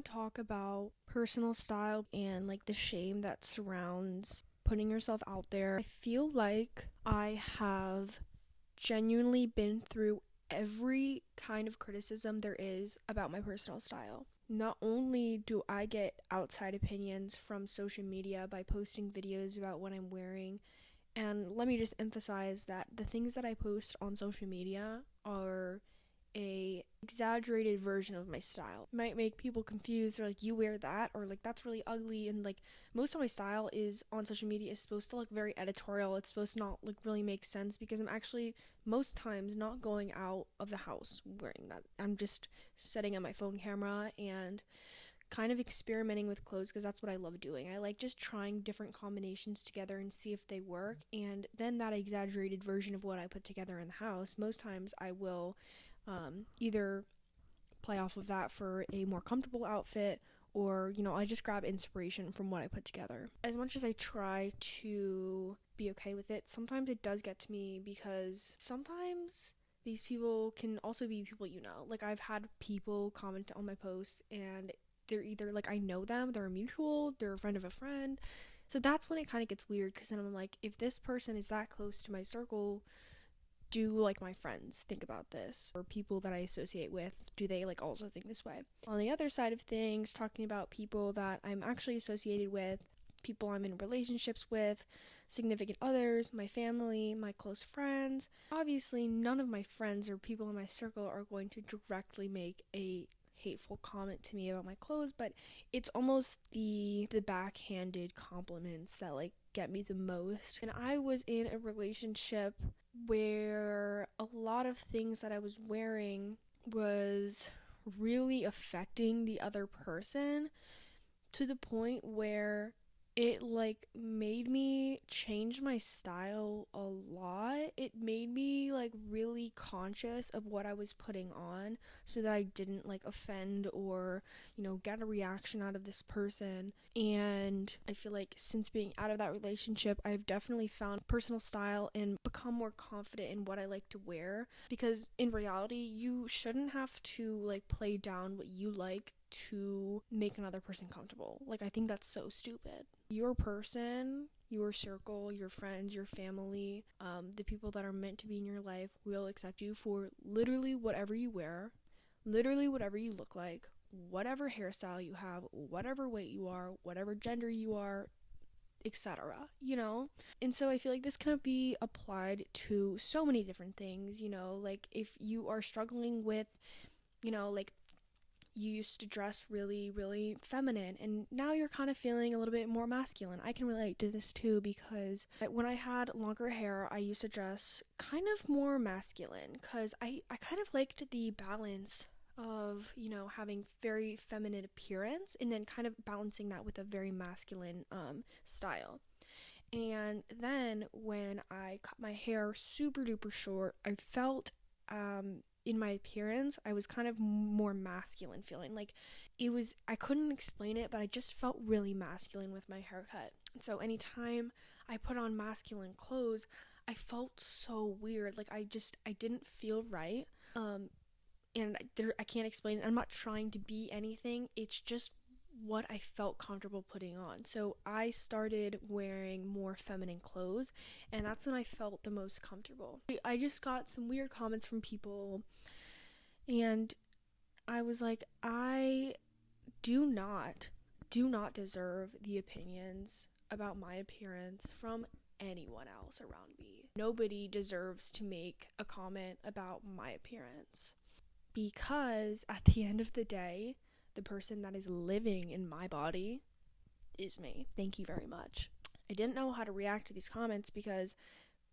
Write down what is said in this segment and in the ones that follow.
talk about personal style and like the shame that surrounds putting yourself out there. I feel like I have genuinely been through every kind of criticism there is about my personal style. Not only do I get outside opinions from social media by posting videos about what I'm wearing, and let me just emphasize that the things that I post on social media are a exaggerated version of my style. It might make people confused. They're like, you wear that, or like that's really ugly. And like most of my style is on social media is supposed to look very editorial. It's supposed to not like really make sense because I'm actually most times not going out of the house wearing that. I'm just setting up my phone camera and kind of experimenting with clothes because that's what I love doing. I like just trying different combinations together and see if they work, and then that exaggerated version of what I put together in the house, most times I will either play off of that for a more comfortable outfit, or I just grab inspiration from what I put together. As much as I try to be okay with it, sometimes it does get to me because sometimes these people can also be people like I've had people comment on my posts and they're either like I know them, they're a mutual, they're a friend of a friend. So that's when it kind of gets weird because then I'm like, if this person is that close to my circle, do like my friends think about this? Or people that I associate with, do they like also think this way? On the other side of things, talking about people that I'm actually associated with, people I'm in relationships with, significant others, my family, my close friends. Obviously, none of my friends or people in my circle are going to directly make a hateful comment to me about my clothes, but it's almost the backhanded compliments that like get me the most. And I was in a relationship where a lot of things that I was wearing was really affecting the other person to the point where it like made me change my style a lot. It made me like really conscious of what I was putting on so that I didn't like offend or, get a reaction out of this person. And I feel like since being out of that relationship, I've definitely found personal style and become more confident in what I like to wear, because in reality, you shouldn't have to like play down what you like to make another person comfortable. Like, I think that's so stupid. Your person, your circle, your friends, your family, the people that are meant to be in your life will accept you for literally whatever you wear, literally whatever you look like, whatever hairstyle you have, whatever weight you are, whatever gender you are, etc. And so I feel like this can be applied to so many different things. Like if you are struggling with, like you used to dress really, really feminine and now you're kind of feeling a little bit more masculine. I can relate to this too, because when I had longer hair, I used to dress kind of more masculine because I kind of liked the balance of, having very feminine appearance and then kind of balancing that with a very masculine style. And then when I cut my hair super duper short, I felt in my appearance, I was kind of more masculine feeling. Like I couldn't explain it, but I just felt really masculine with my haircut. So anytime I put on masculine clothes, I felt so weird. Like I didn't feel right. And I can't explain it. I'm not trying to be anything. It's just what I felt comfortable putting on. So I started wearing more feminine clothes, and that's when I felt the most comfortable. I just got some weird comments from people, and I was like, I do not deserve the opinions about my appearance from anyone else around me. Nobody deserves to make a comment about my appearance, because at the end of the day, the person that is living in my body is me. Thank you very much. I didn't know how to react to these comments because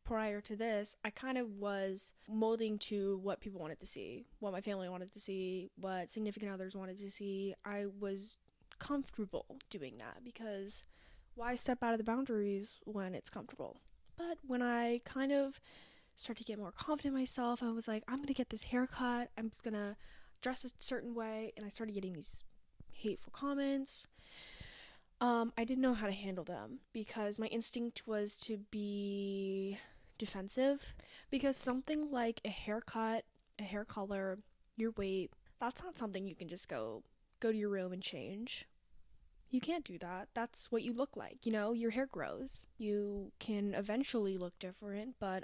prior to this, I kind of was molding to what people wanted to see, what my family wanted to see, what significant others wanted to see. I was comfortable doing that because why step out of the boundaries when it's comfortable? But when I kind of started to get more confident in myself, I was like, I'm going to get this haircut. I'm just going to dress a certain way, and I started getting these hateful comments. I didn't know how to handle them because my instinct was to be defensive, because something like a haircut, a hair color, your weight, that's not something you can just go go to your room and change. You can't do that. That's what you look like. You know, your hair grows. You can eventually look different, but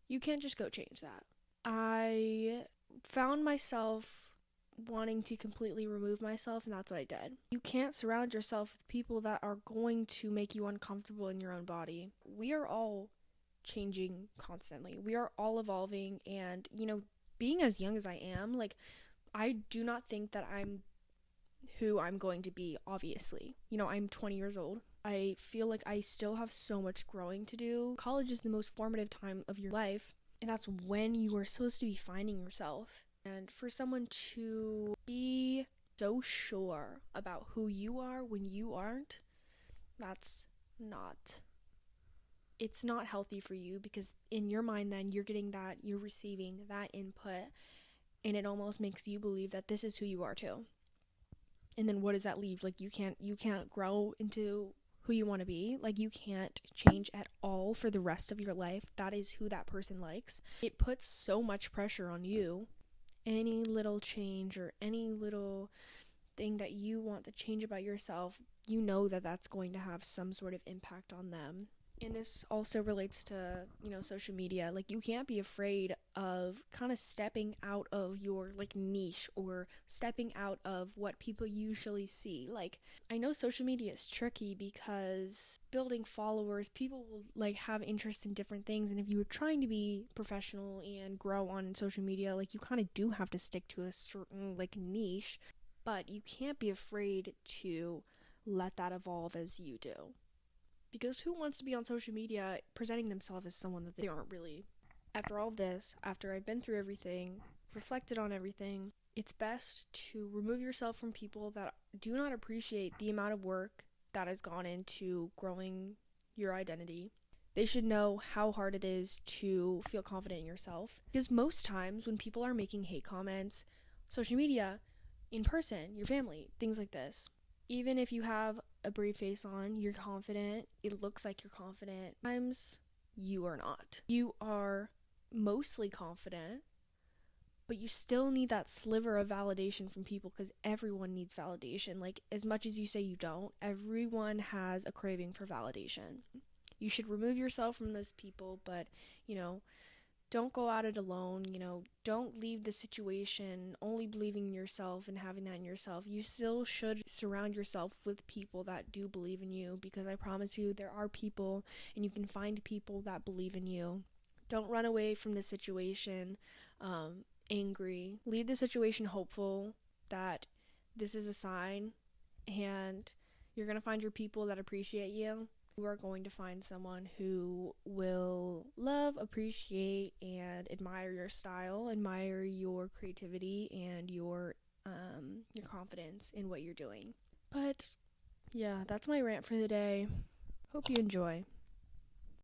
you can't just go change that. I found myself wanting to completely remove myself, and that's what I did. You can't surround yourself with people that are going to make you uncomfortable in your own body. We are all changing constantly. We are all evolving, and, you know, being as young as I am, like, I do not think that I'm who I'm going to be, obviously. You know, I'm 20 years old. I feel like I still have so much growing to do. College is the most formative time of your life, and that's when you are supposed to be finding yourself. And for someone to be so sure about who you are when you aren't, it's not healthy for you, because in your mind then you're receiving that input, and it almost makes you believe that this is who you are too. And then what does that leave? Like, you can't grow into who you want to be. Like, you can't change at all for the rest of your life. That is who that person likes. It puts so much pressure on you. Any little change or any little thing that you want to change about yourself, you know that that's going to have some sort of impact on them. And this also relates to, you know, social media. Like, you can't be afraid of kind of stepping out of your, like, niche, or stepping out of what people usually see. Like, I know social media is tricky because building followers, people will, like, have interest in different things. And if you are trying to be professional and grow on social media, like, you kind of do have to stick to a certain, like, niche. But you can't be afraid to let that evolve as you do. Because who wants to be on social media presenting themselves as someone that they aren't really? After all this, after I've been through everything, reflected on everything, it's best to remove yourself from people that do not appreciate the amount of work that has gone into growing your identity. They should know how hard it is to feel confident in yourself. Because most times when people are making hate comments, social media, in person, your family, things like this, even if you have a brave face on, you're confident, it looks like you're confident, sometimes you are not. You are mostly confident, but you still need that sliver of validation from people, because everyone needs validation. Like, as much as you say you don't, everyone has a craving for validation. You should remove yourself from those people, but, you know, don't go at it alone. You know, don't leave the situation only believing in yourself and having that in yourself. You still should surround yourself with people that do believe in you, because I promise you there are people, and you can find people that believe in you. Don't run away from the situation angry. Leave the situation hopeful that this is a sign, and you're going to find your people that appreciate you. You are going to find someone who will love, appreciate, and admire your style, admire your creativity, and your confidence in what you're doing. But yeah, that's my rant for the day. Hope you enjoy.